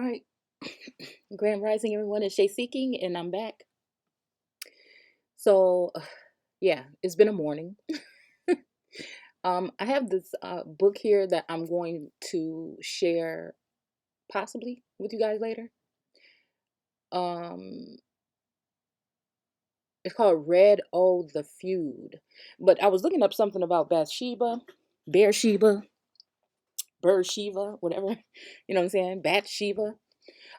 All right, Grand Rising, everyone. It's Shay Seeking, and I'm back. So, yeah, it's been a morning. I have this book here that I'm going to share possibly with you guys later. Um, it's called Red O the Feud. But I was looking up something about Bathsheba, Beersheba, Beersheba, whatever. You know what I'm saying? Bathsheba.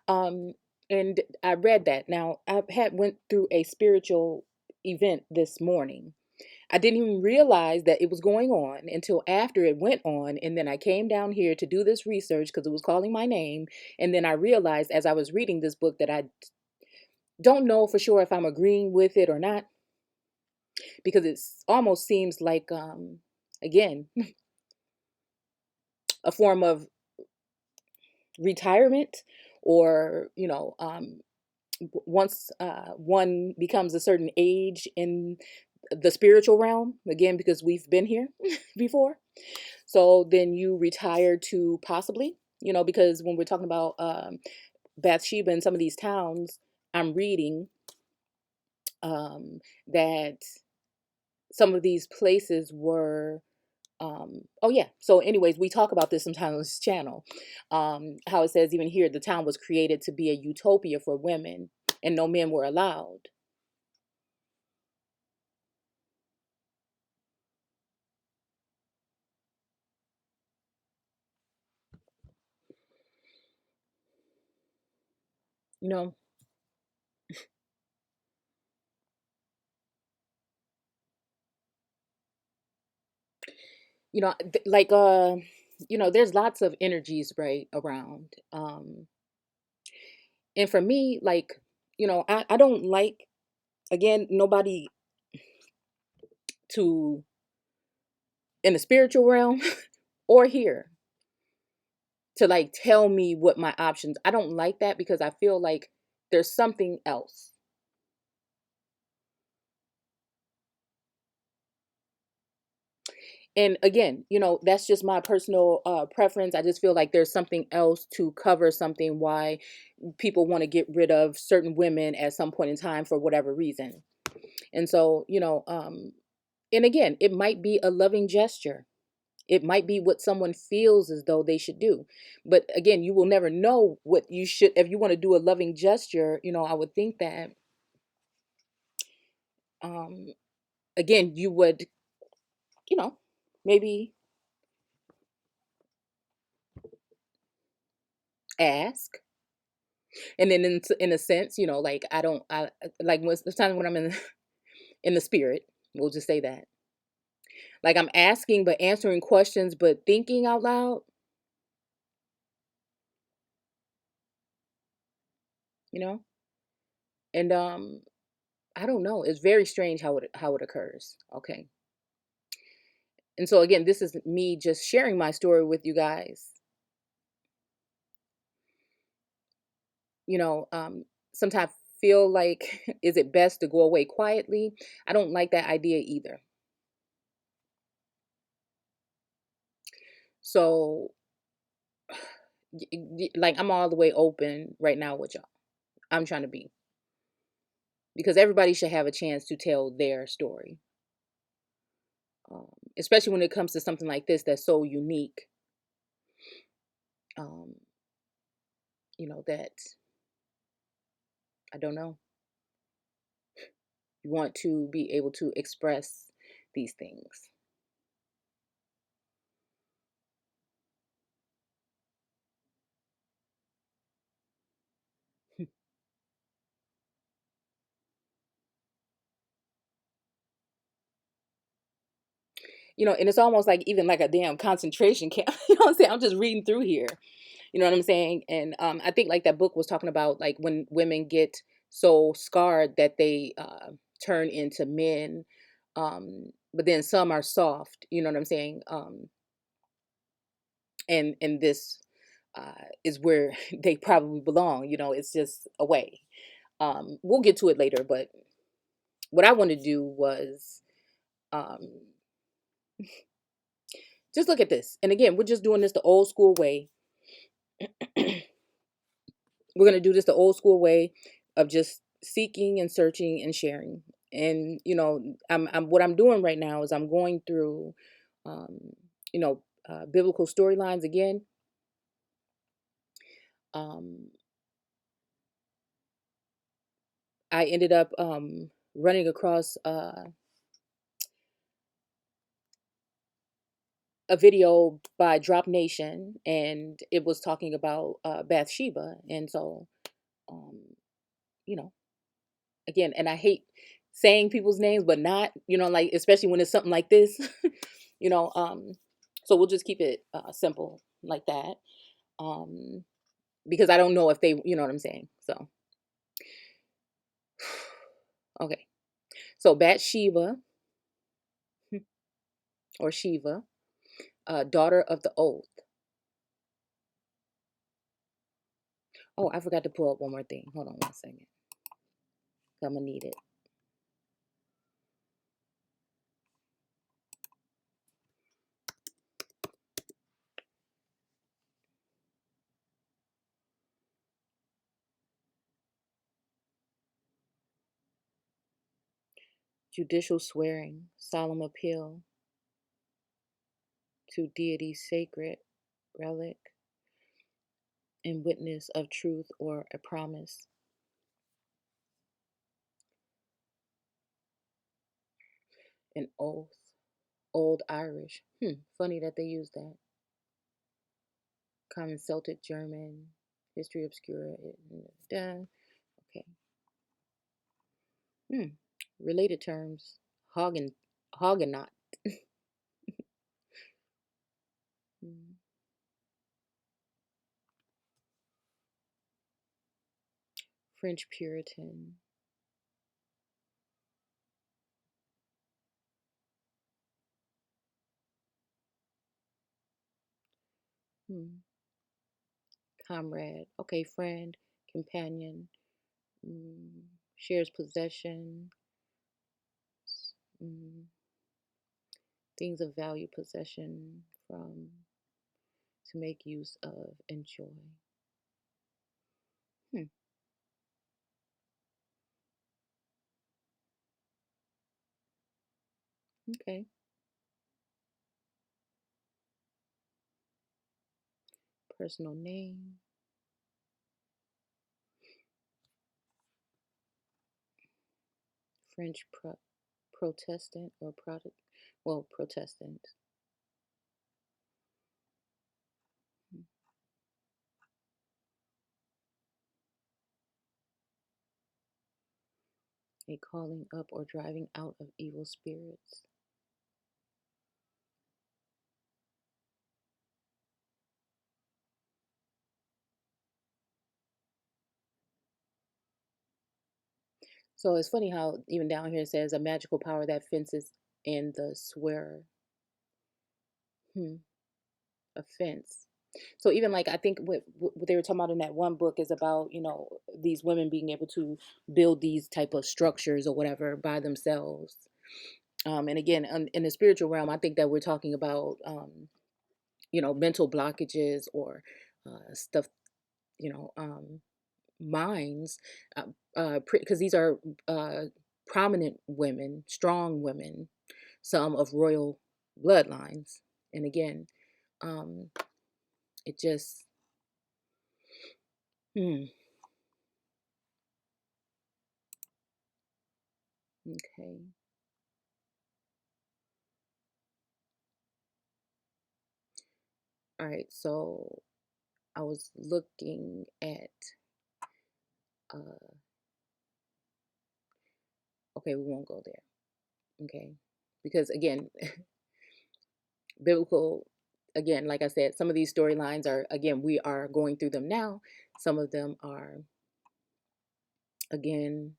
Um, and I read that. Now I had went through a spiritual event this morning. I didn't even realize that it was going on until after it went on. And then I came down here to do this research because it was calling my name. And then I realized as I was reading this book that I don't know for sure if I'm agreeing with it or not, because it almost seems like, again, a form of retirement or, once one becomes a certain age in the spiritual realm, again, because we've been here before. So then you retire to possibly, because when we're talking about Bathsheba in some of these towns, I'm reading that some of these places were. Oh yeah. So, anyways, we talk about this sometimes on this channel. How it says even here, the town was created to be a utopia for women, and no men were allowed. You know, like there's lots of energies right around. And for me, like, I don't like, again, nobody to in the spiritual realm or here to like tell me what my options. I don't like that because I feel like there's something else. And again, that's just my personal preference. I just feel like there's something else to cover something why people want to get rid of certain women at some point in time for whatever reason. And so, and again, it might be a loving gesture. It might be what someone feels as though they should do. But again, you will never know what you should. If you want to do a loving gesture, I would think that, um, again, you would, you know, maybe ask. And then in a sense, like like most of the time when I'm in the spirit, we'll just say that. Like I'm asking, but answering questions, but thinking out loud, you know? And I don't know. It's very strange how it occurs. Okay. And so again, this is me just sharing my story with you guys. You know, sometimes feel like is it best to go away quietly? I don't like that idea either. So like I'm all the way open right now with y'all. I'm trying to be because everybody should have a chance to tell their story. Especially when it comes to something like this that's so unique. Um, that I don't know. You want to be able to express these things. And it's almost like even like a damn concentration camp. You know what I'm saying? I'm just reading through here. You know what I'm saying? And I think like that book was talking about like when women get so scarred that they turn into men. But then some are soft. You know what I'm saying? And this is where they probably belong. It's just a way. We'll get to it later, but what I want to do was um, just look at this. And again, we're just doing this the old school way. we're going to do this the old school way of just seeking and searching and sharing. And I'm what I'm doing right now is I'm going through um, biblical storylines again. um, I ended up running across a video by Drop Nation, and it was talking about Bathsheba. And so, um, you know, again, and I hate saying people's names, but not, like, especially when it's something like this, you know, um, so we'll just keep it simple like that. Um, because I don't know if they, you know what I'm saying. So, okay. So Bathsheba or Shiva, daughter of the oath. Oh, I forgot to pull up one more thing. Hold on one second. I'm gonna need it. Judicial swearing, solemn appeal to deity sacred relic in witness of truth or a promise. An oath. Old Irish. Funny that they use that. Common Celtic German. History obscura. Okay. Related terms. Hagen, Hagenot. Hmm. French Puritan. Hmm. Comrade. Okay, friend, companion. Mm, shares possession. Mm, things of value, possession from, to make use of, enjoy. Hmm. Okay. Personal name. French Protestant or product. Well, Protestant. Hmm. A calling up or driving out of evil spirits. So it's funny how even down here it says a magical power that fences in the swearer. Hmm. Offense. So even like I think what they were talking about in that one book is about these women being able to build these type of structures or whatever by themselves. And again, in the spiritual realm, I think that we're talking about mental blockages or stuff, you know, um, minds, because these are uh, prominent women, strong women, some of royal bloodlines. And again, um, it just, hmm, okay. All right. So I was looking at, uh, okay, we won't go there. Okay. Because again, biblical, again, like I said, some of these storylines are, again, we are going through them now. Some of them are, again,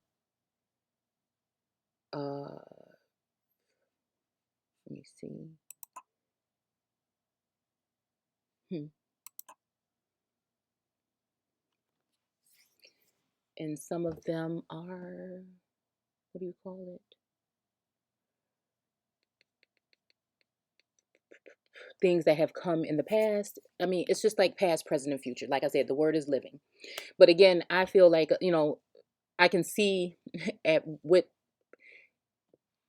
let me see. Hmm. And some of them are, what do you call it? things that have come in the past. I mean, it's just like past, present, and future. Like I said, the word is living. But again, I feel like, I can see at what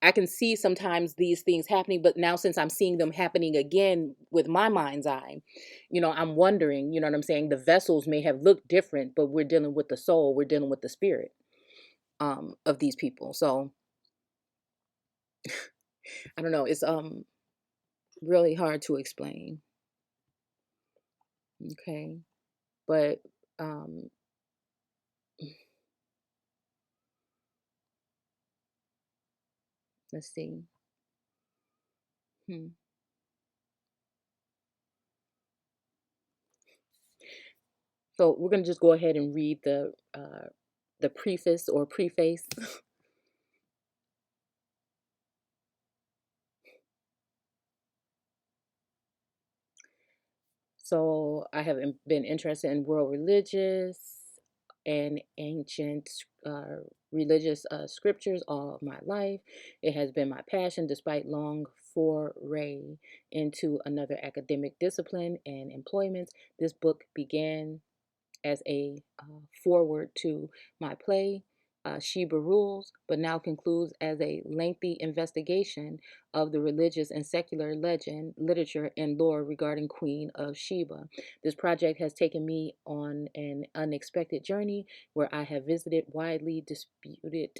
I can see sometimes these things happening, but now since I'm seeing them happening again with my mind's eye, I'm wondering, you know what I'm saying? The vessels may have looked different, but we're dealing with the soul, we're dealing with the spirit of these people. So I don't know, it's really hard to explain. Okay. But um let's see. Hmm. So we're gonna just go ahead and read the preface or preface. So I have been interested in world religious and ancient religious scriptures all of my life. It has been my passion despite long foray into another academic discipline and employments. This book began as a foreword to my play, Sheba Rules, but now concludes as a lengthy investigation of the religious and secular legend, literature, and lore regarding Queen of Sheba. This project has taken me on an unexpected journey where I have visited widely disputed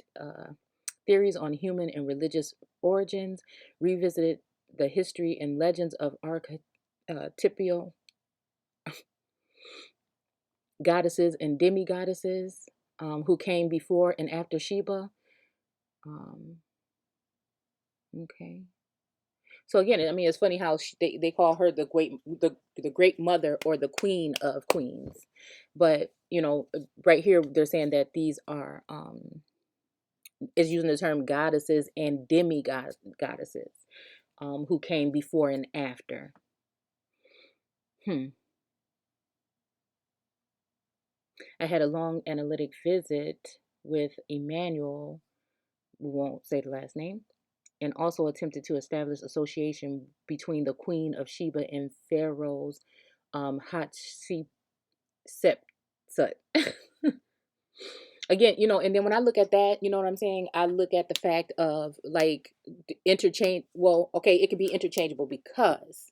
theories on human and religious origins, revisited the history and legends of archetypal goddesses and demigoddesses who came before and after Sheba. Um, okay. So again, I mean, it's funny how they call her the great mother or the queen of queens, but right here they're saying that these are is using the term goddesses and demigod goddesses who came before and after. Hmm. I had a long analytic visit with Emmanuel. We won't say the last name, and also attempted to establish association between the Queen of Sheba and Pharaoh's Hatshepsut. Again, and then when I look at that, you know what I'm saying? I look at the fact of like interchange. Well, okay, it could be interchangeable because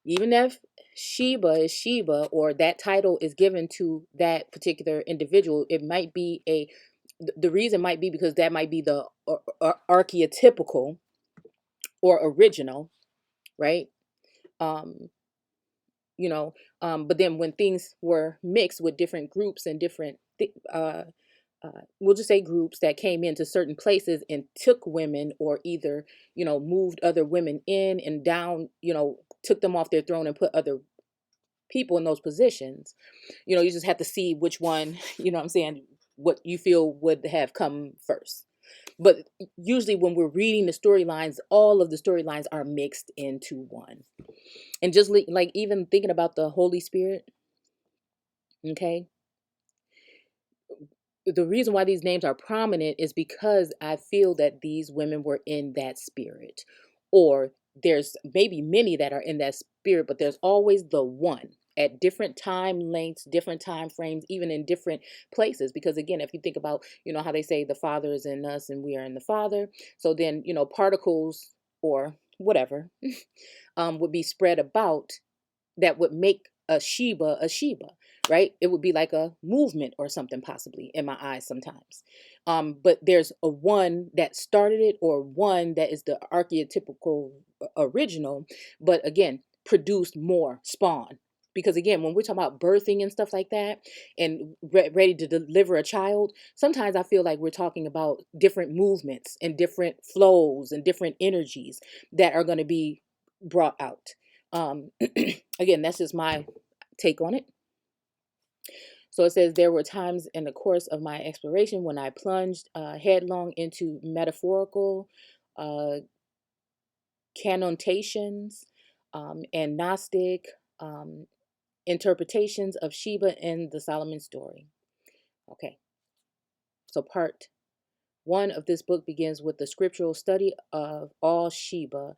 even if Sheba is Sheba or that title is given to that particular individual, it might be the reason might be because that might be the archetypical or original, right? Um, you know, but then when things were mixed with different groups and different, we'll just say groups that came into certain places and took women or either, moved other women in and down, took them off their throne and put other people in those positions. You just have to see which one, what I'm saying, what you feel would have come first. But usually when we're reading the storylines, all of the storylines are mixed into one. And just like even thinking about the Holy Spirit, okay, the reason why these names are prominent is because I feel that these women were in that spirit. Or there's maybe many that are in that spirit, but there's always the one at different time lengths, different time frames, even in different places. Because again, if you think about, how they say the Father is in us and we are in the Father. So then, particles or whatever would be spread about that would make a Sheba, right? It would be like a movement or something, possibly in my eyes sometimes. But there's a one that started it or one that is the archetypical original, but again, produced more spawn. Because again, when we're talking about birthing and stuff like that and ready to deliver a child, sometimes I feel like we're talking about different movements and different flows and different energies that are going to be brought out. Again, that's just my take on it. So it says there were times in the course of my exploration when I plunged headlong into metaphorical uh, connotations and Gnostic um, interpretations of Sheba in the Solomon story. Okay, so part One of this book begins with the scriptural study of all Sheba,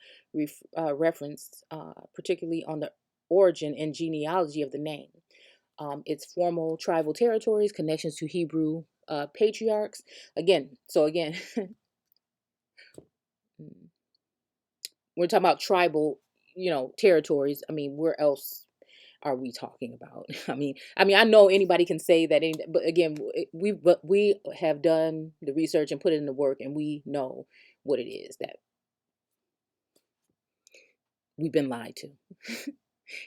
referenced particularly on the origin and genealogy of the name, its formal tribal territories, connections to Hebrew patriarchs. Again, we're talking about tribal, territories. I mean, where else are we talking about? I know anybody can say that, but again, we have done the research and put it in the work, and we know what it is that we've been lied to.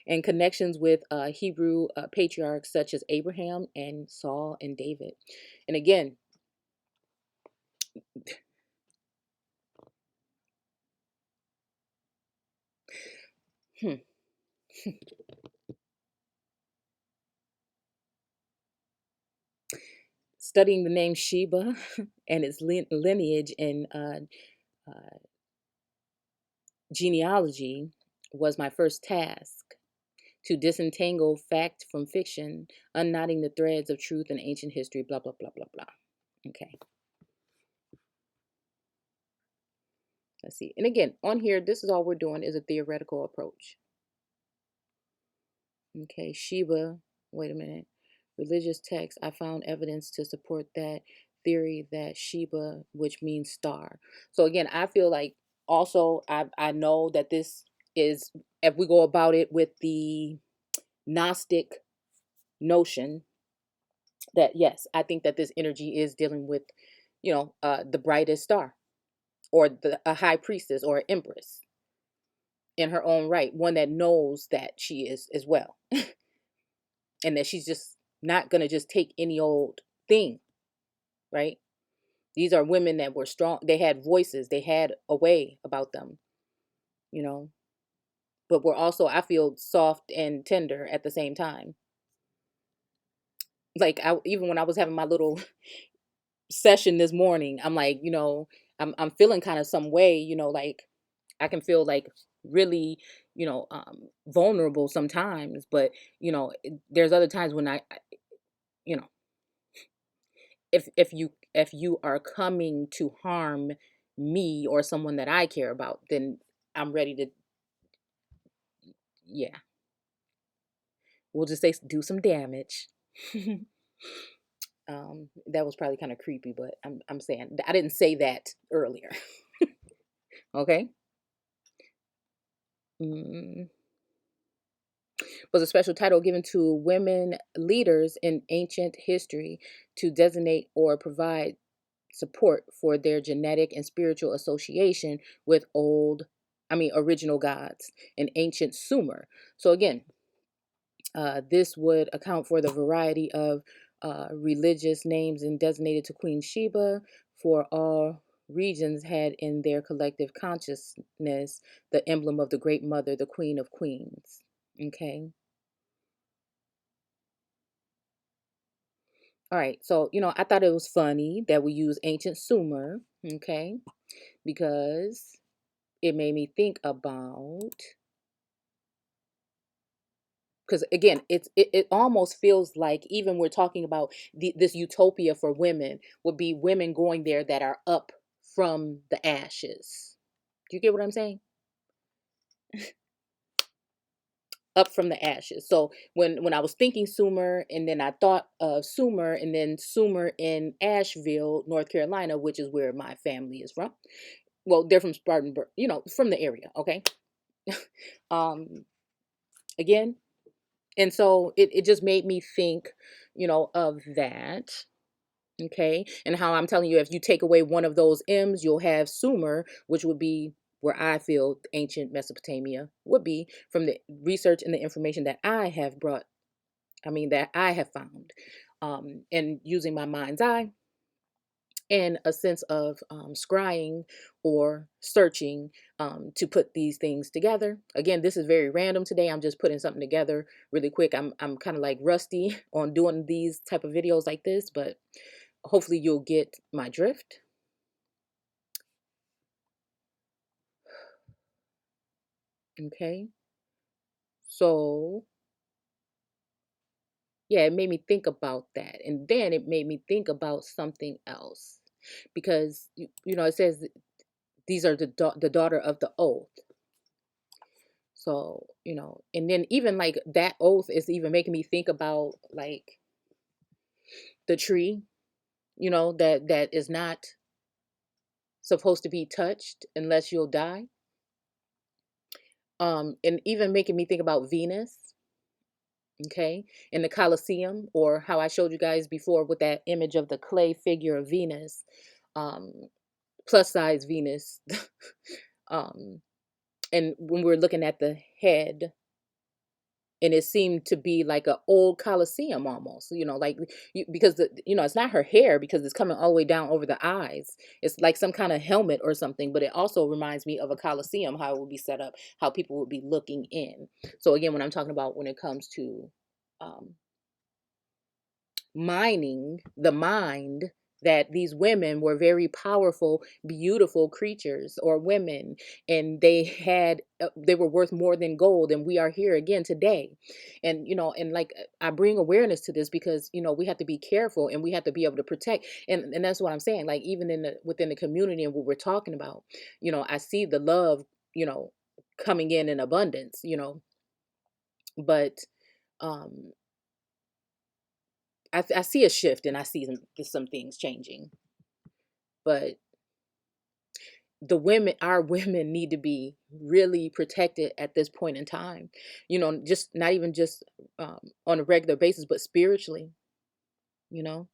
And connections with Hebrew patriarchs such as Abraham and Saul and David. And again, hmm, studying the name Sheba and its lineage and uh, genealogy was my first task, to disentangle fact from fiction, unknotting the threads of truth and ancient history, blah, blah, blah, blah, blah. Okay, let's see. And again, on here, this is all we're doing is a theoretical approach. Okay, Sheba, wait a minute. Religious texts, I found evidence to support that theory that Sheba, which means star. So again, I feel like also I know that this is, if we go about it with the Gnostic notion, that yes, I think that this energy is dealing with, the brightest star, or a high priestess or empress in her own right, one that knows that she is as well, and that she's just not gonna just take any old thing, right? These are women that were strong. They had voices. They had a way about them, you know. But were also, I feel, soft and tender at the same time. Like even when I was having my little session this morning, I'm like, I'm feeling kind of some way, like I can feel like really, vulnerable sometimes, but there's other times when you know, if you are coming to harm me or someone that I care about, then I'm ready to, yeah, we'll just say do some damage. That was probably kind of creepy, but I'm saying I didn't say that earlier. Okay. Mm. Was a special title given to women leaders in ancient history to designate or provide support for their genetic and spiritual association with original gods in ancient Sumer. So again, this would account for the variety of religious names and designated to Queen Sheba, for all regions had in their collective consciousness the emblem of the great mother, the queen of queens. Okay. All right. So, I thought it was funny that we use ancient Sumer, okay, because it made me think about, because again, it almost feels like, even we're talking about this utopia for women, would be women going there that are up from the ashes. Do you get what I'm saying? Up from the ashes. So when I was thinking Sumer, and then I thought of Sumer, and then Sumer in Asheville, North Carolina, which is where my family is from. Well, they're from Spartanburg, from the area. Okay. um Again, and so it just made me think, of that. Okay. And how I'm telling you, if you take away one of those M's, you'll have Sumer, which would be where I feel ancient Mesopotamia would be, from the research and the information that I have that I have found, and using my mind's eye and a sense of scrying or searching, to put these things together. Again, this is very random today. I'm just putting something together really quick. I'm kind of like rusty on doing these type of videos like this, but hopefully you'll get my drift. Okay. So, yeah, it made me think about that. And then it made me think about something else. because it says these are the daughter of the oath. So, and then even like that oath is even making me think about like the tree, that is not supposed to be touched unless you'll die. And even making me think about Venus, okay, in the Colosseum, or how I showed you guys before with that image of the clay figure of Venus, um, plus size Venus. um, and when we're looking at the head, and it seemed to be like a old Colosseum almost, like because it's not her hair because it's coming all the way down over the eyes. It's like some kind of helmet or something, but it also reminds me of a Colosseum, how it would be set up, how people would be looking in. So again, when I'm talking about when it comes to um, mining the mind, that these women were very powerful, beautiful creatures or women, and they were worth more than gold, and we are here again today. And and like I bring awareness to this because we have to be careful and we have to be able to protect, and that's what I'm saying, like even within the community and what we're talking about, I see the love, coming in abundance, but um I see a shift, and I see some things changing. But our women need to be really protected at this point in time. Just not even just on a regular basis, but spiritually. You know,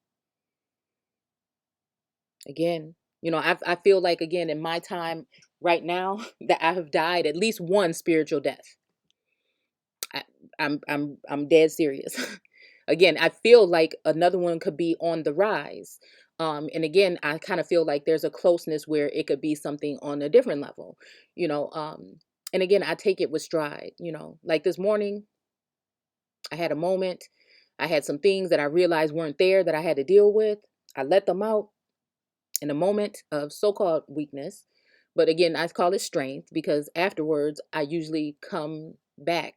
again, I feel like again in my time right now that I have died at least one spiritual death. I, I'm dead serious. Again, I feel like another one could be on the rise. And again, I kind of feel like there's a closeness where it could be something on a different level, you know. And again, I take it with stride, like this morning, I had a moment. I had some things that I realized weren't there that I had to deal with. I let them out in a moment of so-called weakness. But again, I call it strength because afterwards I usually come back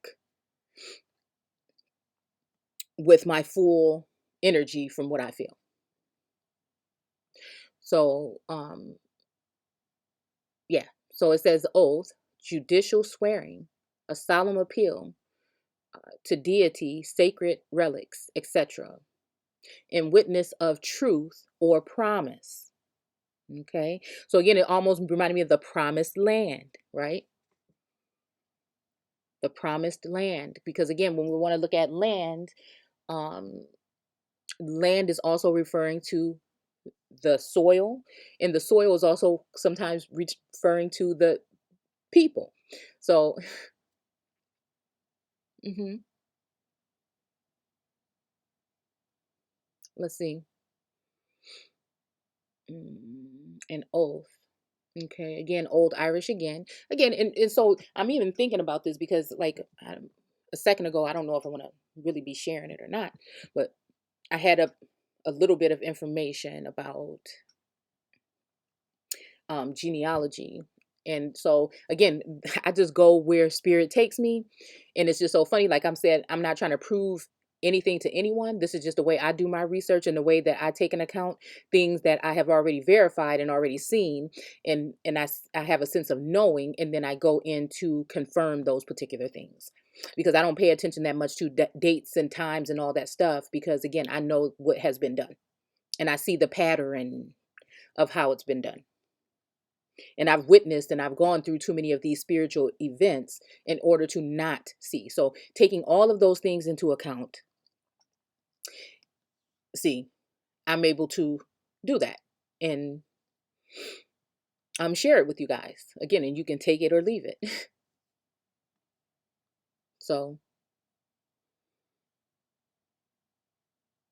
with my full energy from what I feel. So, yeah. So it says oath, judicial swearing, a solemn appeal to deity, sacred relics, etc., in witness of truth or promise. Okay. So again, it almost reminded me of the promised land, right? The promised land. Because again, when we want to look at land, um, land is also referring to the soil, and the soil is also sometimes referring to the people. So, mhm, let's see, an oath. Okay, again, old Irish again, and so I'm even thinking about this because, like, a second ago, I don't know if I want to really be sharing it or not, but I had a little bit of information about genealogy. And so again, I just go where spirit takes me. And it's just so funny. Like I'm said, I'm not trying to prove anything to anyone. This is just the way I do my research and the way that I take into account things that I have already verified and already seen. And I have a sense of knowing, and then I go in to confirm those particular things. Because I don't pay attention that much to dates and times and all that stuff. Because again, I know what has been done. And I see the pattern of how it's been done, and I've witnessed and I've gone through too many of these spiritual events in order to not see. So taking all of those things into account, see, I'm able to do that and share it with you guys again, and you can take it or leave it. So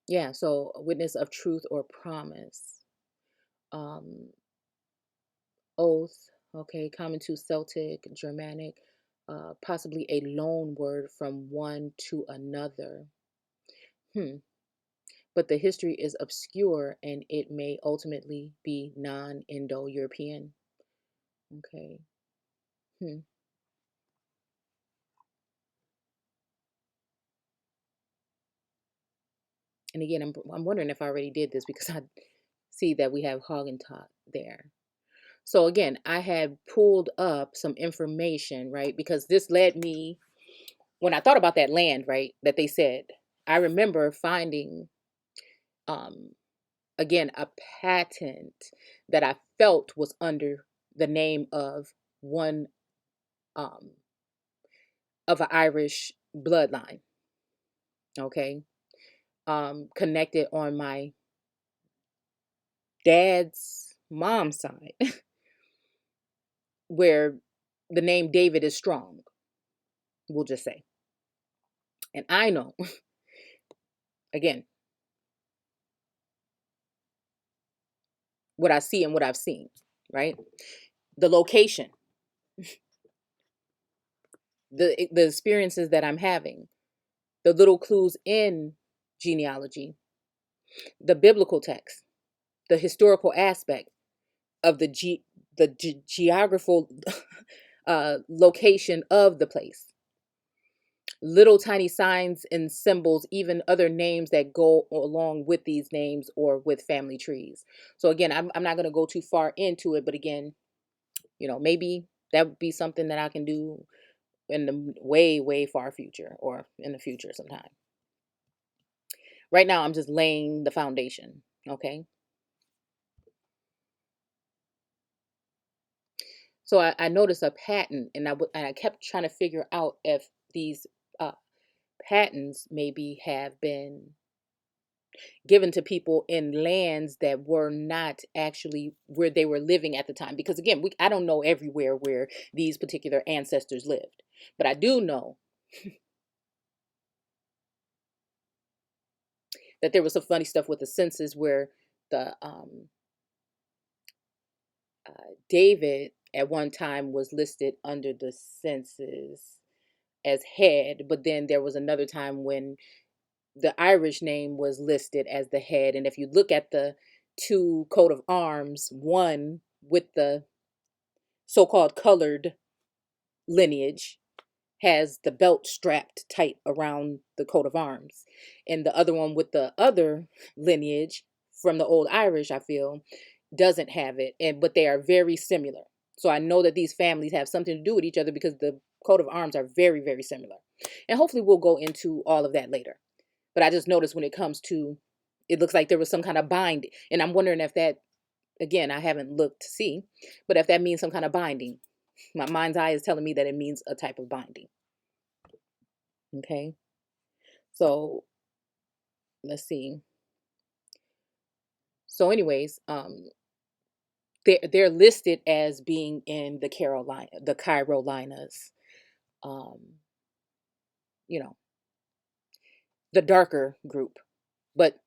yeah, so a witness of truth or promise, um, oath, okay, common to Celtic, Germanic, possibly a loan word from one to another. Hmm. But the history is obscure and it may ultimately be non-Indo-European. Okay. Hmm. And again, I'm wondering if I already did this because I see that we have Hottentot there. So again, I had pulled up some information, right? Because this led me, when I thought about that land, right, that they said, I remember finding, um, again, a patent that I felt was under the name of one, um, of an Irish bloodline, okay, connected on my dad's mom's side, where the name David is strong, we'll just say. And I know, again, what I see and what I've seen, right? The location, the experiences that I'm having, the little clues in genealogy, the biblical text, the historical aspect of the geographical location of the place, little tiny signs and symbols, even other names that go along with these names or with family trees. So again, I'm not going to go too far into it, but again, maybe that would be something that I can do in the way, way far future, or in the future sometime. Right now, I'm just laying the foundation. Okay. So I noticed a pattern, and I kept trying to figure out if these uh, patents maybe have been given to people in lands that were not actually where they were living at the time. Because again, I don't know everywhere where these particular ancestors lived, but I do know that there was some funny stuff with the census where the David at one time was listed under the census as head, but then there was another time when the Irish name was listed as the head. And if you look at the two coat of arms, one with the so-called colored lineage has the belt strapped tight around the coat of arms, and the other one with the other lineage from the old Irish, I feel, doesn't have it, and but they are very similar. So I know that these families have something to do with each other because the coat of arms are very, very similar. And hopefully we'll go into all of that later. But I just noticed when it comes to, it looks like there was some kind of binding. And I'm wondering if that, again, I haven't looked to see, but if that means some kind of binding. My mind's eye is telling me that it means a type of binding. Okay. So let's see. So anyways, they're listed as being in the Carolinas, um, you know, the darker group. But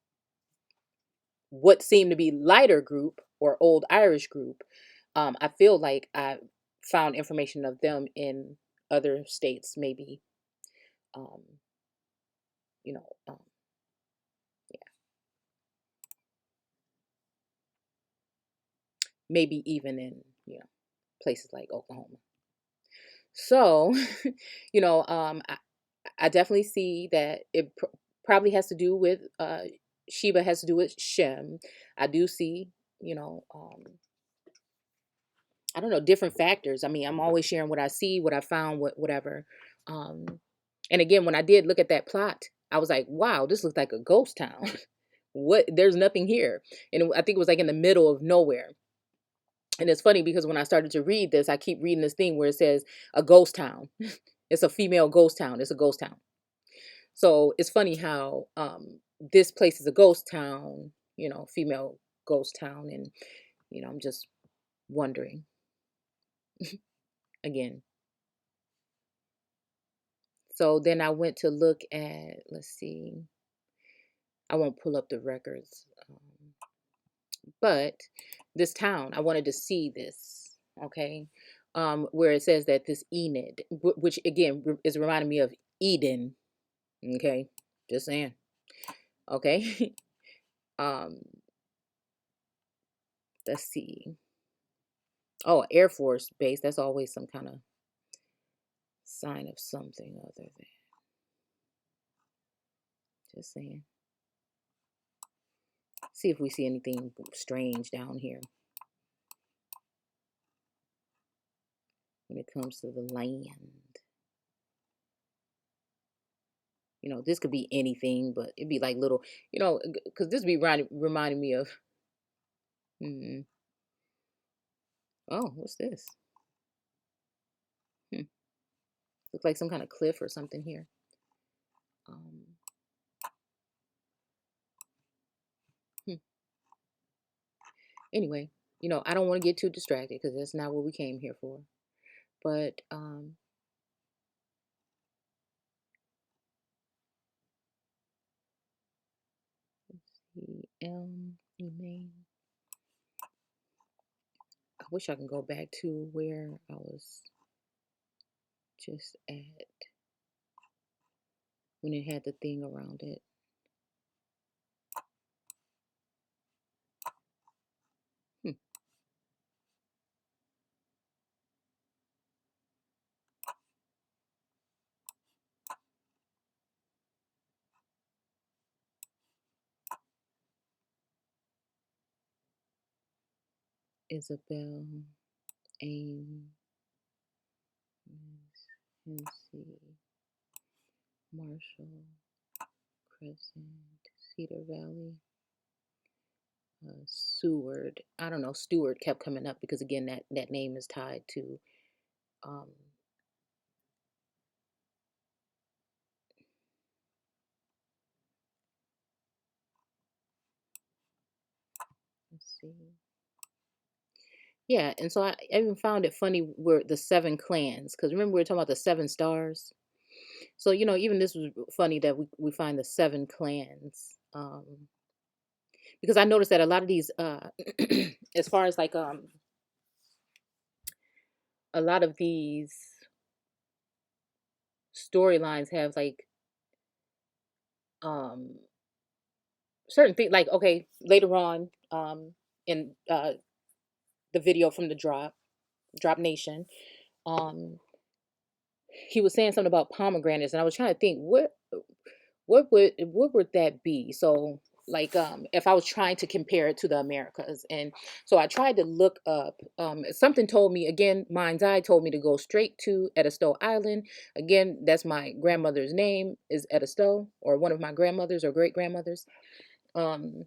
what seemed to be lighter group or old Irish group, I feel like I found information of them in other states, maybe, um, you know, yeah, maybe even in, places like Oklahoma. So, you know, I definitely see that it probably has to do with Sheba has to do with Shem. I do see, you know, I don't know, different factors. I mean, I'm always sharing what I see, what I found, whatever. Um, and again, when I did look at that plot, I was like, wow, this looks like a ghost town. What? There's nothing here, and I think it was like in the middle of nowhere. And it's funny because when I started to read this, I keep reading this thing where it says a ghost town. It's a female ghost town. It's a ghost town. So it's funny how this place is a ghost town, female ghost town. And, I'm just wondering again. So then I went to look at, let's see, I won't pull up the records, but this town, I wanted to see this, okay, where it says that this Enid, which again is reminding me of Eden, okay, just saying, okay. um, let's see. Oh, Air Force Base. That's always some kind of sign of something other than just saying. See if we see anything strange down here when it comes to the land. You know, this could be anything, but it'd be like little, because this be reminding me of, hmm, oh, what's this? Hmm, looks like some kind of cliff or something here. Um, hmm. Anyway, I don't want to get too distracted because that's not what we came here for. But let's see, Emain. I wish I can go back to where I was just at when it had the thing around it. Hmm. Isabel, Ames, Hennessy, Marshall, Crescent, Cedar Valley, Seward. I don't know. Stewart kept coming up because again, that name is tied to. Um, let's see. Yeah, and so I even found it funny where the seven clans, because remember we were talking about the seven stars. So even this was funny that we find the seven clans. Because I noticed that a lot of these, as far as like a lot of these storylines have like um certain things like okay later on in the video from the drop nation he was saying something about pomegranates and I was trying to think what would that be? So like if I was trying to compare it to the Americas, and so I tried to look up something told me again, mind's eye told me to go straight to Edisto Island. Again, that's my grandmother's name is Edisto, or one of my grandmothers or great grandmothers. um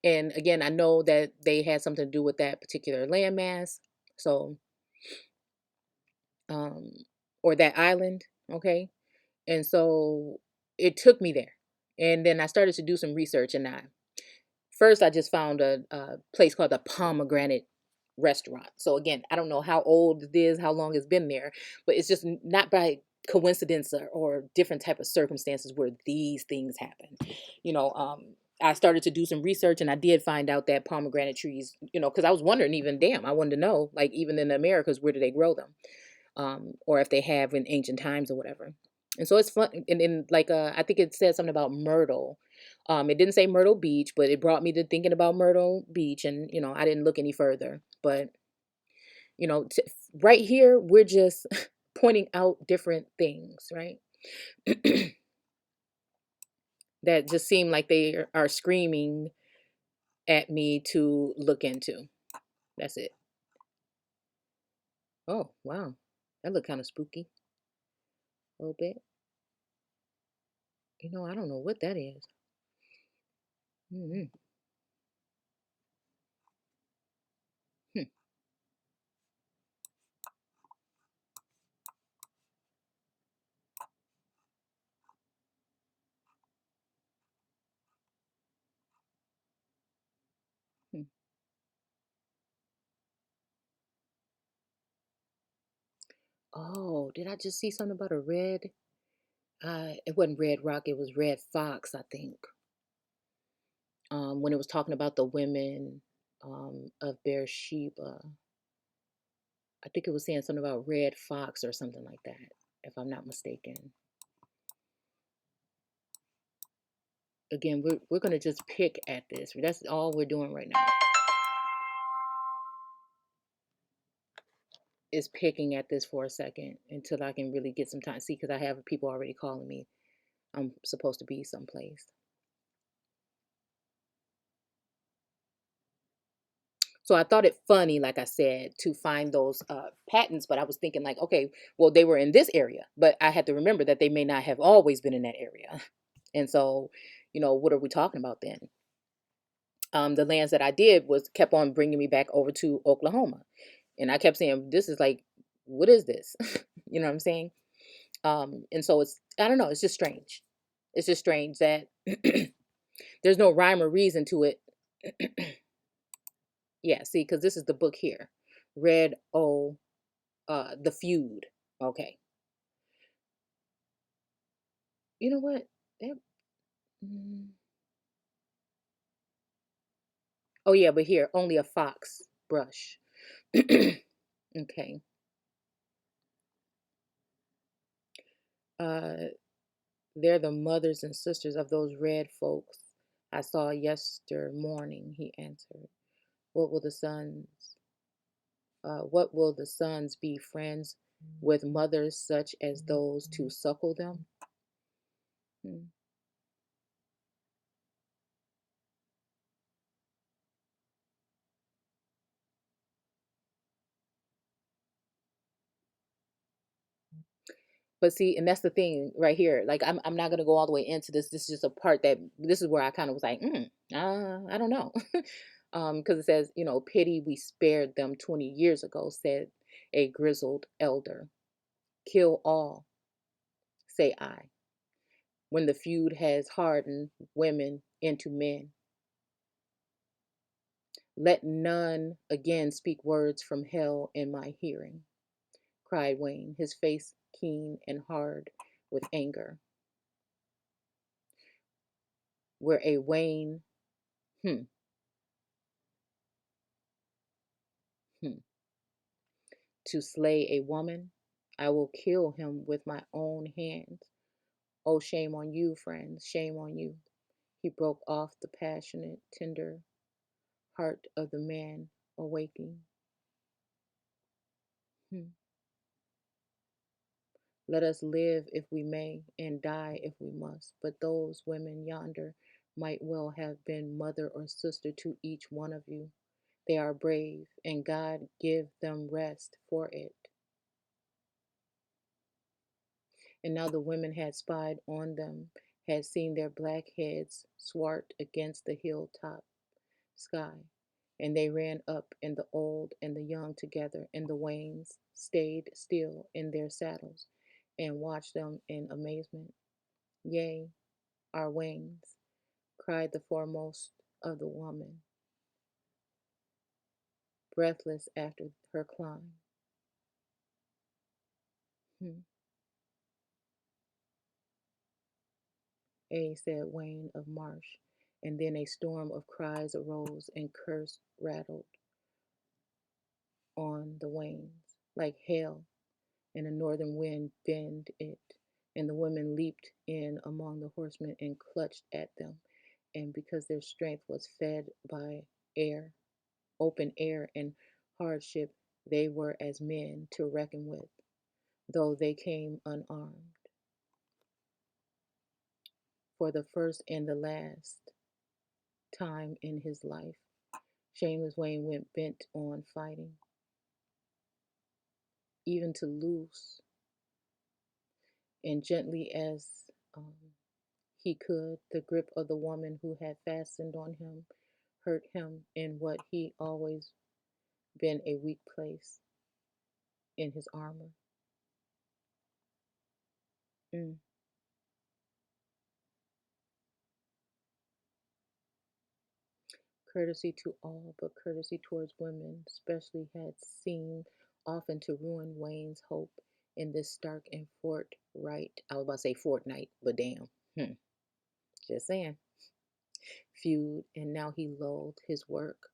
and again, I know that they had something to do with that particular landmass. So um or that island, okay? And so it took me there. And then I started to do some research. And I just found a place called the Pomegranate Restaurant. So again, I don't know how old it is, how long it's been there, but it's just not by coincidence or different type of circumstances where these things happen. You know, I started to do some research and I did find out that pomegranate trees, because I was wondering even, damn, I wanted to know, like even in the Americas, where do they grow them? Or if they have in ancient times or whatever. And so it's fun. And then, like, I think it said something about Myrtle. It didn't say Myrtle Beach, but it brought me to thinking about Myrtle Beach. And, I didn't look any further. But, right here, we're just pointing out different things, right? That just seem like they are screaming at me to look into. That's it. Oh, wow. That looked kind of spooky a little bit. I don't know what that is. Mm-hmm. Hmm. Hmm. Oh, did I just see something about a red? It wasn't Red Rock, it was Red Fox, I think. When it was talking about the women of Beersheba, I think it was saying something about Red Fox or something like that, if I'm not mistaken. Again, we're gonna just pick at this. That's all we're doing right now. Is picking at this for a second until I can really get some time. See, because I have people already calling me. I'm supposed to be someplace. So I thought it funny, like I said, to find those patents, but I was thinking like, okay, well, they were in this area, but I had to remember that they may not have always been in that area. And so, what are we talking about then? The lands that I did was kept on bringing me back over to Oklahoma. And I kept saying, this is like, what is this? You know what I'm saying? And so I don't know, it's just strange. It's just strange that there's no rhyme or reason to it. Yeah, see, because this is the book here. Red O, The Feud. Okay. You know what? That, mm, oh, yeah, but here, only a fox brush. Okay. Uh, they're the mothers and sisters of those red folks I saw yester morning, he answered. What will the sons, what will the sons be friends with mothers such as those to suckle them? Hmm. But see, and that's the thing right here. Like I'm not gonna go all the way into this. This is just a part that this is where I kind of was like, I don't know. Because it says, pity we spared them 20 years ago, said a grizzled elder. Kill all, say I, when the feud has hardened women into men. Let none again speak words from hell in my hearing, cried Wayne, his face keen and hard with anger. Where a Wayne, hmm, hmm, to slay a woman, I will kill him with my own hands. Oh, shame on you, friends, shame on you. He broke off the passionate, tender heart of the man awaking. Hmm. Let us live if we may, and die if we must. But those women yonder might well have been mother or sister to each one of you. They are brave, and God give them rest for it. And now the women had spied on them, had seen their black heads swart against the hilltop sky, and they ran up, and the old and the young together, and the wains stayed still in their saddles and watched them in amazement. Yea, our wings, cried the foremost of the woman, breathless after her climb. Hmm. Said Wayne of Marsh, and then a storm of cries arose and curse rattled on the wains like hail, and a northern wind bent it, and the women leaped in among the horsemen and clutched at them, and because their strength was fed by air, open air and hardship, they were as men to reckon with, though they came unarmed. For the first and the last time in his life, Shameless Wayne went bent on fighting, even to loose and gently as um, he could the grip of the woman who had fastened on him, hurt him in what he always been a weak place in his armor. Mm. Courtesy to all, but courtesy towards women, especially, had seemed often to ruin Wayne's hope in this stark and forthright. I was about to say fortnight, but damn. Hmm. Just saying. Feud, and now he lulled his work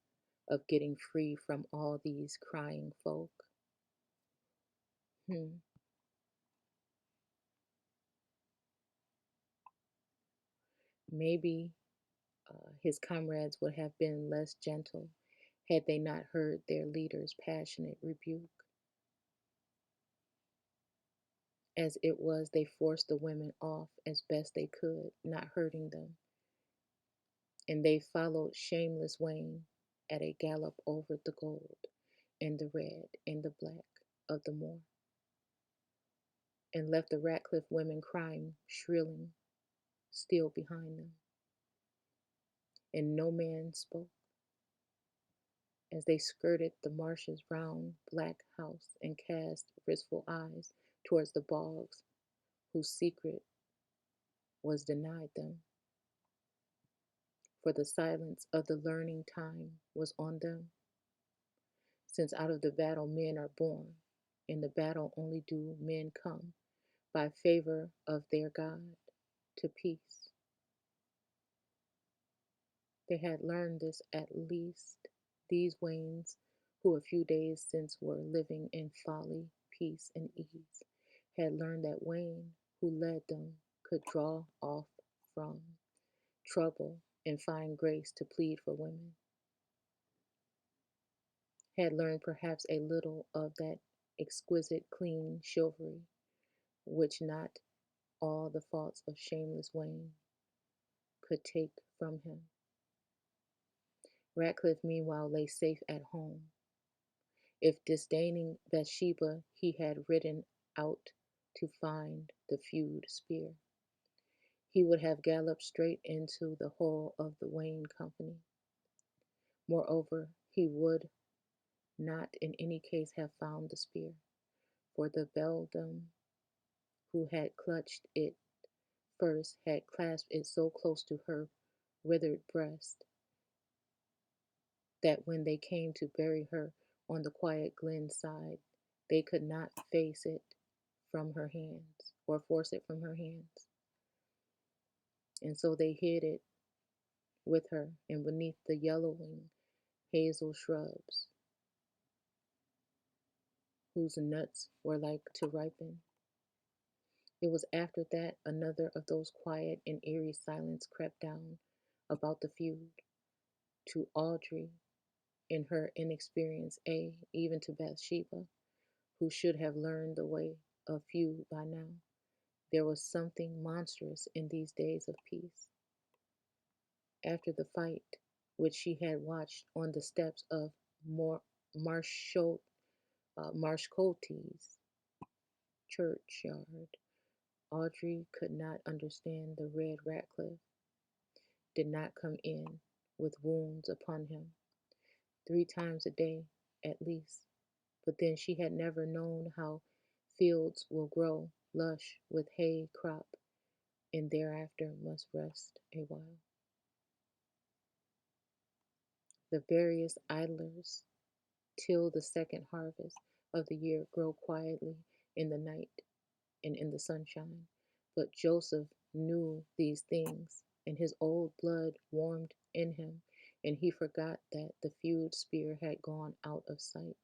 of getting free from all these crying folk. Hmm. Maybe his comrades would have been less gentle had they not heard their leader's passionate rebuke. As it was, they forced the women off as best they could, not hurting them, and they followed Shameless Wayne at a gallop over the gold and the red and the black of the moor, and left the Ratcliffe women crying, shrilling, still behind them. And no man spoke as they skirted the marshes round Black House and cast wistful eyes towards the bogs whose secret was denied them. For the silence of the learning time was on them, since out of the battle men are born, in the battle only do men come, by favor of their God, to peace. They had learned this at least, these wains, who a few days since were living in folly, peace, and ease, had learned that Wayne, who led them, could draw off from trouble and find grace to plead for women, had learned perhaps a little of that exquisite clean chivalry which not all the faults of shameless Wayne could take from him. Ratcliffe meanwhile lay safe at home. If disdaining Bathsheba, he had ridden out to find the feud spear, he would have galloped straight into the hull of the Wayne Company. Moreover, he would not in any case have found the spear, for the beldam who had clutched it first had clasped it so close to her withered breast that when they came to bury her on the quiet glen side, they could not face it from her hands or force it from her hands. And so they hid it with her and beneath the yellowing hazel shrubs, whose nuts were like to ripen. It was after that another of those quiet and eerie silence crept down about the feud to Audrey in her inexperience, even to Bathsheba, who should have learned the way of feud by now. There was something monstrous in these days of peace. After the fight, which she had watched on the steps of Marshcoltes churchyard, Audrey could not understand the red Ratcliffe did not come in with wounds upon him 3 times a day at least. But then she had never known how fields will grow lush with hay crop and thereafter must rest a while. The various idlers till the second harvest of the year grow quietly in the night and in the sunshine. But Joseph knew these things, and his old blood warmed in him, and he forgot that the feud spear had gone out of sight.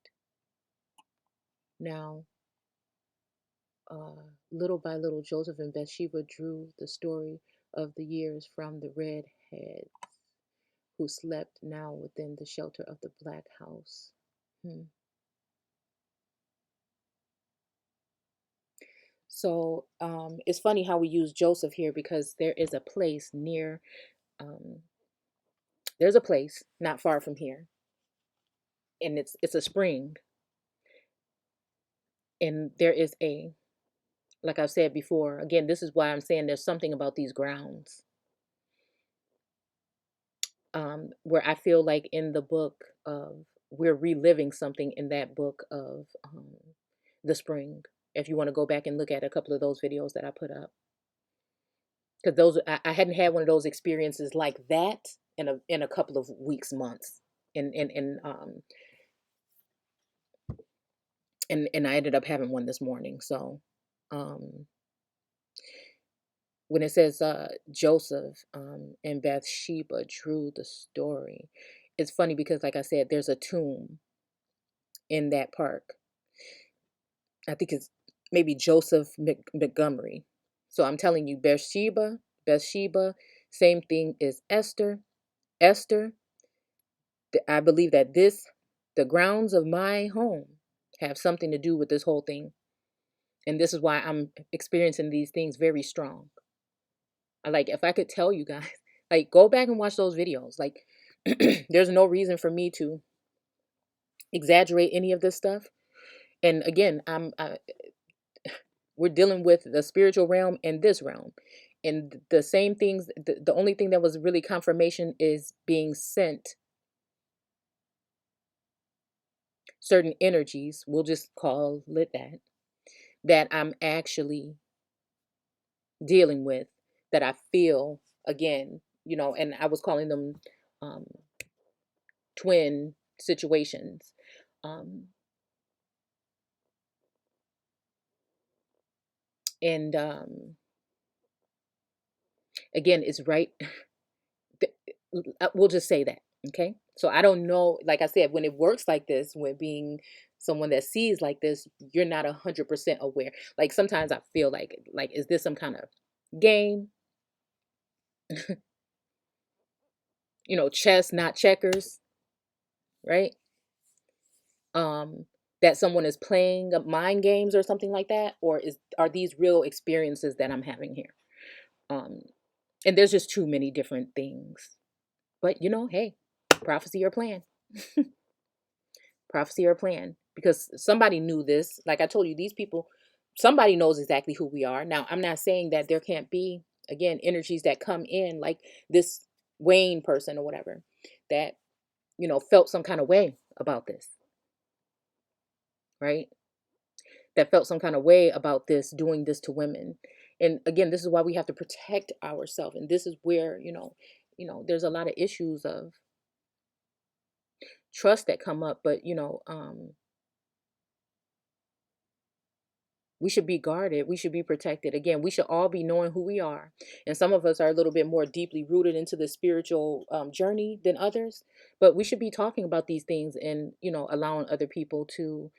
Now, little by little, Joseph and Bathsheba drew the story of the years from the redheads who slept now within the shelter of the Black House. So it's funny how we use Joseph here because there is a place near, um, there's a place not far from here, and it's a spring, and there is like I've said before, again, this is why I'm saying there's something about these grounds, where I feel like in the book of, we're reliving something in that book of the spring. If you want to go back and look at a couple of those videos that I put up, because those I hadn't had one of those experiences like that in a couple of weeks, months, and I ended up having one this morning. So um, when it says Joseph and Bathsheba drew the story, it's funny because, like I said, there's a tomb in that park. I think it's maybe Joseph Montgomery. So I'm telling you, Bathsheba, same thing as Esther. Esther, I believe that the grounds of my home have something to do with this whole thing. And this is why I'm experiencing these things very strong. Like, if I could tell you guys, like, go back and watch those videos. Like, There's no reason for me to exaggerate any of this stuff. And again, we're dealing with the spiritual realm and this realm. And the same things, the only thing that was really confirmation is being sent certain energies, we'll just call it that, that I'm actually dealing with, that I feel again, and I was calling them um, twin situations. Um, and again, it's right. We'll just say that. Okay. So I don't know, like I said, when it works like this, when being someone that sees like this, you're not 100% aware. Like sometimes I feel like, is this some kind of game? Chess, not checkers, right? um that someone is playing mind games or something like that, or are these real experiences that I'm having here? um and there's just too many different things, but hey, prophecy or plan. Prophecy or plan, because somebody knew this. Like I told you, these people, somebody knows exactly who we are. Now I'm not saying that there can't be, again, energies that come in, like this Wayne person or whatever, that felt some kind of way about this, right? That felt some kind of way about this, doing this to women. And again, this is why we have to protect ourselves. And this is where, there's a lot of issues of trust that come up. But we should be guarded, we should be protected. Again, we should all be knowing who we are. And some of us are a little bit more deeply rooted into the spiritual journey than others, but we should be talking about these things, and allowing other people to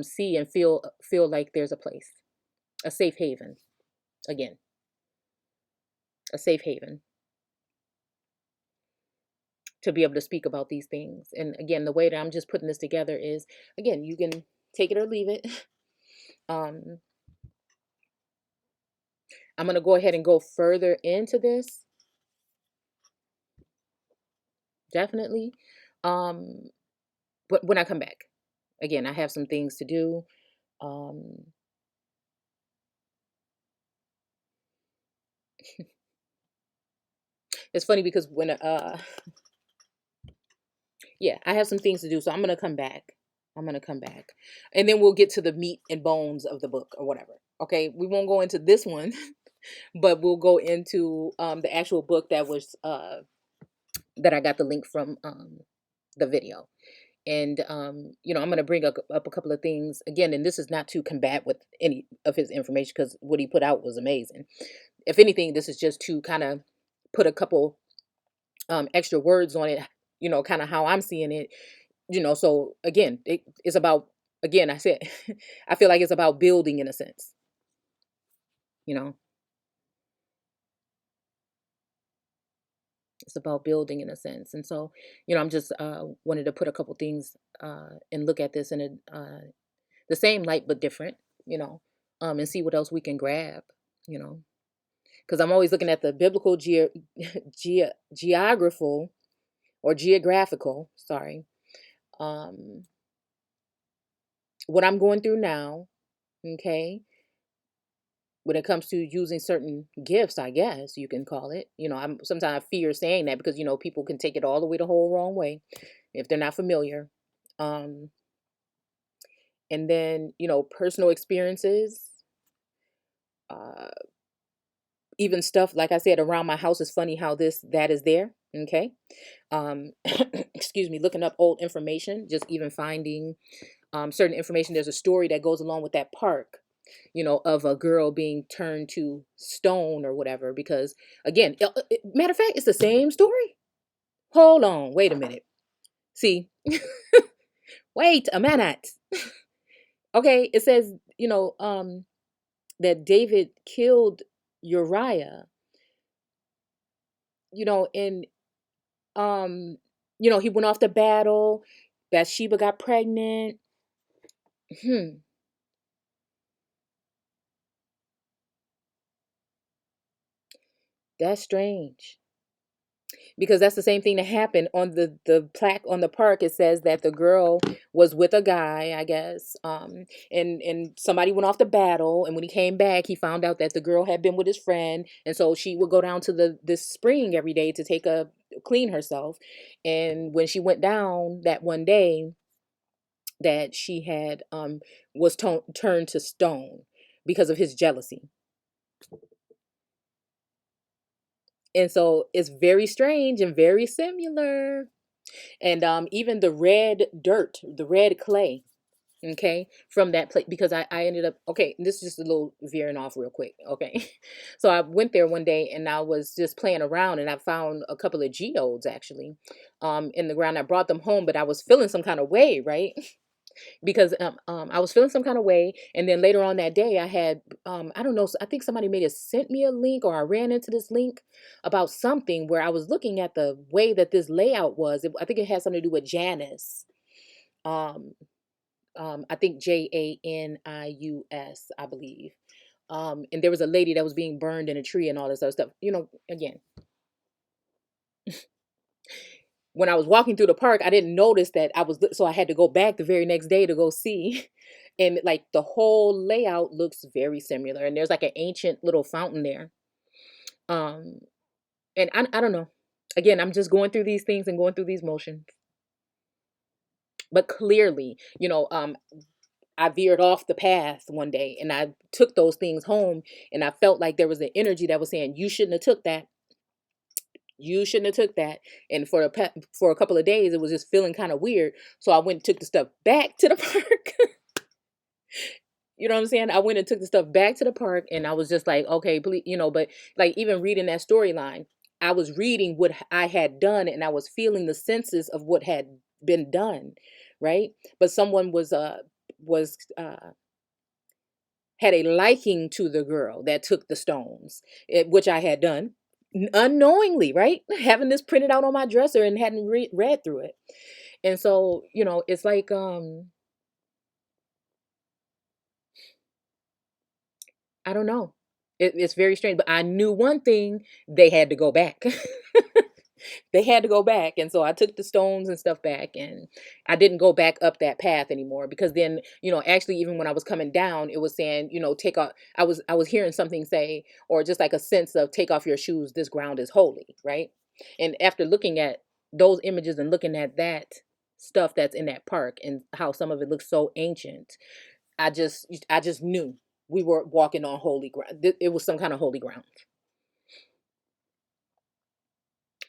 see and feel like there's a place, a safe haven. Again, a safe haven to be able to speak about these things. And again, the way that I'm just putting this together is, again, you can take it or leave it. um I'm going to go ahead and go further into this, definitely. um but when I come back, again, I have some things to do. um it's funny because when yeah, I have some things to do, so I'm going to come back. I'm going to come back, and then we'll get to the meat and bones of the book or whatever. Okay, we won't go into this one. But we'll go into the actual book that I got the link from, the video. And I'm going to bring up a couple of things again, and this is not to combat with any of his information, because what he put out was amazing. If anything, this is just to kind of put a couple extra words on it, kind of how I'm seeing it. So again, it's about, again, I said, I feel like it's about building in a sense. you know it's about building in a sense. And so I'm just wanted to put a couple things and look at this in the same light but different, you know and see what else we can grab, you know because I'm always looking at the biblical geographical, or geographical, sorry, um what I'm going through now. Okay, when it comes to using certain gifts, I guess you can call it. I'm sometimes I fear saying that, because people can take it all the way the whole wrong way if they're not familiar. um and then personal experiences, uh even stuff, like I said, around my house. Is funny how that is there. Okay. Excuse me, looking up old information, just even finding certain information. There's a story that goes along with that park, of a girl being turned to stone or whatever, because again, matter of fact, it's the same story. Hold on, wait a minute. See, wait a minute. Okay, it says, that David killed Uriah, and he went off to battle. Bathsheba got pregnant. Hmm, that's strange. because that's the same thing that happened on the plaque on the park. It says that the girl was with a guy, I guess, and somebody went off to battle, and when he came back, he found out that the girl had been with his friend, and so she would go down to the this spring every day to take a clean herself. And when she went down that one day, that she had was turned to stone because of his jealousy. And so it's very strange and very similar. And even the red dirt, the red clay, okay, from that place, because I ended up, okay, this is just a little veering off real quick, okay. So I went there one day and I was just playing around, and I found a couple of geodes actually in the ground. I brought them home, but I was feeling some kind of way, right? Because I was feeling some kind of way, and then later on that day I had I don't know, I think somebody may have sent me a link, or I ran into this link about something where I was looking at the way that this layout was. I think it had something to do with Janus. um I think Janius, I believe. And there was a lady that was being burned in a tree and all this other stuff, again. When I was walking through the park, I didn't notice that so I had to go back the very next day to go see. And like the whole layout looks very similar. And there's like an ancient little fountain there. Um, and I don't know. Again, I'm just going through these things and going through these motions. But clearly, I veered off the path one day and I took those things home, and I felt like there was an energy that was saying, you shouldn't have took that. You shouldn't have took that. And for a couple of days, it was just feeling kind of weird. So I went and took the stuff back to the park. You know what I'm saying? I went and took the stuff back to the park, and I was just like, okay, please, but like even reading that storyline, I was reading what I had done, and I was feeling the senses of what had been done, right? But someone was had a liking to the girl that took the stones, which I had done unknowingly, right? Having this printed out on my dresser and hadn't read through it. And so, it's like, I don't know. It's very strange, but I knew one thing: they had to go back. They had to go back, and so I took the stones and stuff back, and I didn't go back up that path anymore, because then, actually, even when I was coming down, it was saying, take off. I was hearing something say, or just like a sense of, take off your shoes. This ground is holy, right? And after looking at those images and looking at that stuff that's in that park and how some of it looks so ancient, I just knew we were walking on holy ground. It was some kind of holy ground.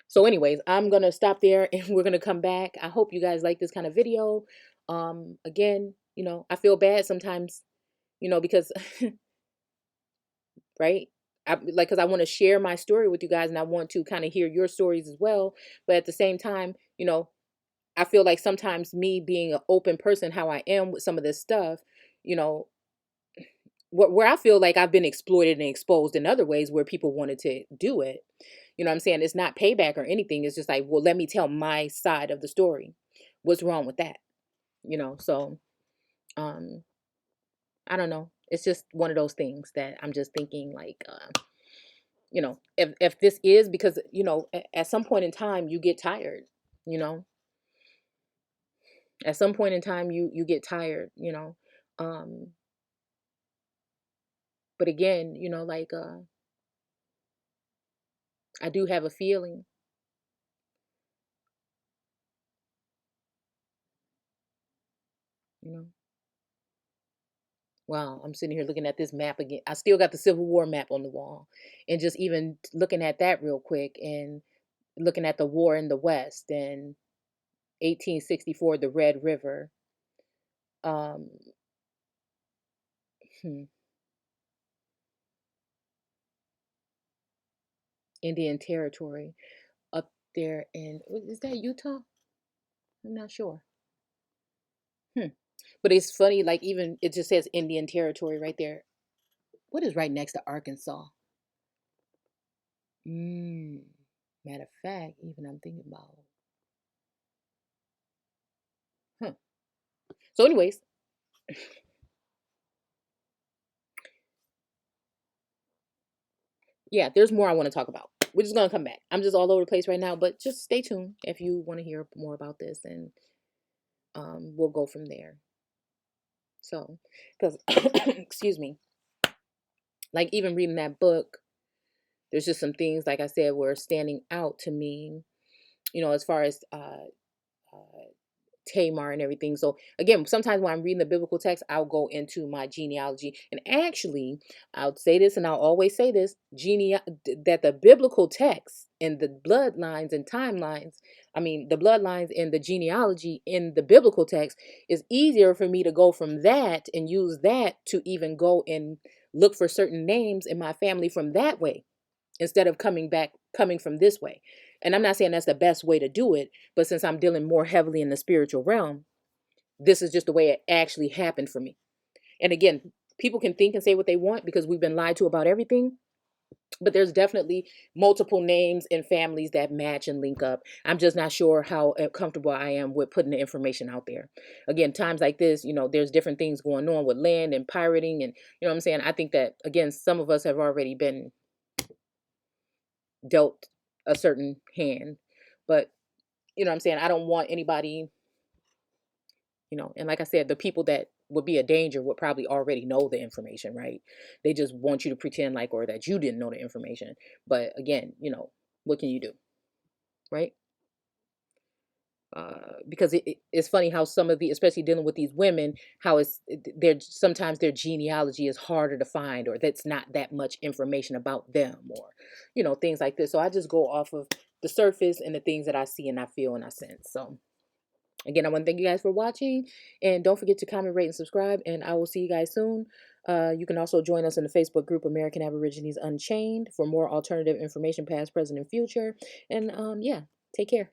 So anyways, I'm going to stop there and we're going to come back. I hope you guys like this kind of video. Again, I feel bad sometimes, because right? Cuz I want to share my story with you guys, and I want to kind of hear your stories as well, but at the same time, I feel like sometimes me being an open person, how I am with some of this stuff, you know, where I feel like I've been exploited and exposed in other ways where people wanted to do it. You know what I'm saying? It's not payback or anything. It's just like, well, let me tell my side of the story. What's wrong with that? So um I don't know. It's just one of those things that I'm just thinking like if this is because at some point in time you get tired, you know. At some point in time you get tired, Um but again, like I do have a feeling, you know. Wow, I'm sitting here looking at this map again. I still got the Civil War map on the wall. And just even looking at that real quick, and looking at the war in the West and 1864, the Red River, um, hmm, Indian Territory up there in, is that Utah? I'm not sure. Hmm. But it's funny, like even it just says Indian Territory right there. What is right next to Arkansas? Mm. Matter of fact, even I'm thinking about. Huh. So, anyways, yeah, there's more I want to talk about. we're just gonna come back. I'm just all over the place right now, but just stay tuned if you want to hear more about this, and we'll go from there. So, because excuse me, like even reading that book, there's just some things, like I said, were standing out to me. As far as uh, Tamar and everything. So again, sometimes when I'm reading the biblical text, I'll go into my genealogy, and actually, I'll say this, and I'll always say this: that the biblical text and the bloodlines and timelines, I mean, the bloodlines and the genealogy in the biblical text is easier for me to go from that and use that to even go and look for certain names in my family from that way, instead of coming from this way. And I'm not saying that's the best way to do it, but since I'm dealing more heavily in the spiritual realm, this is just the way it actually happened for me. And again, people can think and say what they want because we've been lied to about everything, but there's definitely multiple names and families that match and link up. I'm just not sure how comfortable I am with putting the information out there. Again, times like this, there's different things going on with land and pirating, and you know what I'm saying? I think that, again, some of us have already been dealt a certain hand. But you know what I'm saying? I don't want anybody, and like I said, the people that would be a danger would probably already know the information, right? They just want you to pretend like, or that you didn't know the information. But again, what can you do, right? Because it's funny how some of the, especially dealing with these women, how they're sometimes their genealogy is harder to find, or that's not that much information about them, or things like this. So I just go off of the surface and the things that I see and I feel and I sense. So again, I want to thank you guys for watching, and don't forget to comment, rate, and subscribe, and I will see you guys soon. You can also join us in the Facebook group American Aborigines Unchained for more alternative information, past, present, and future. And yeah, take care.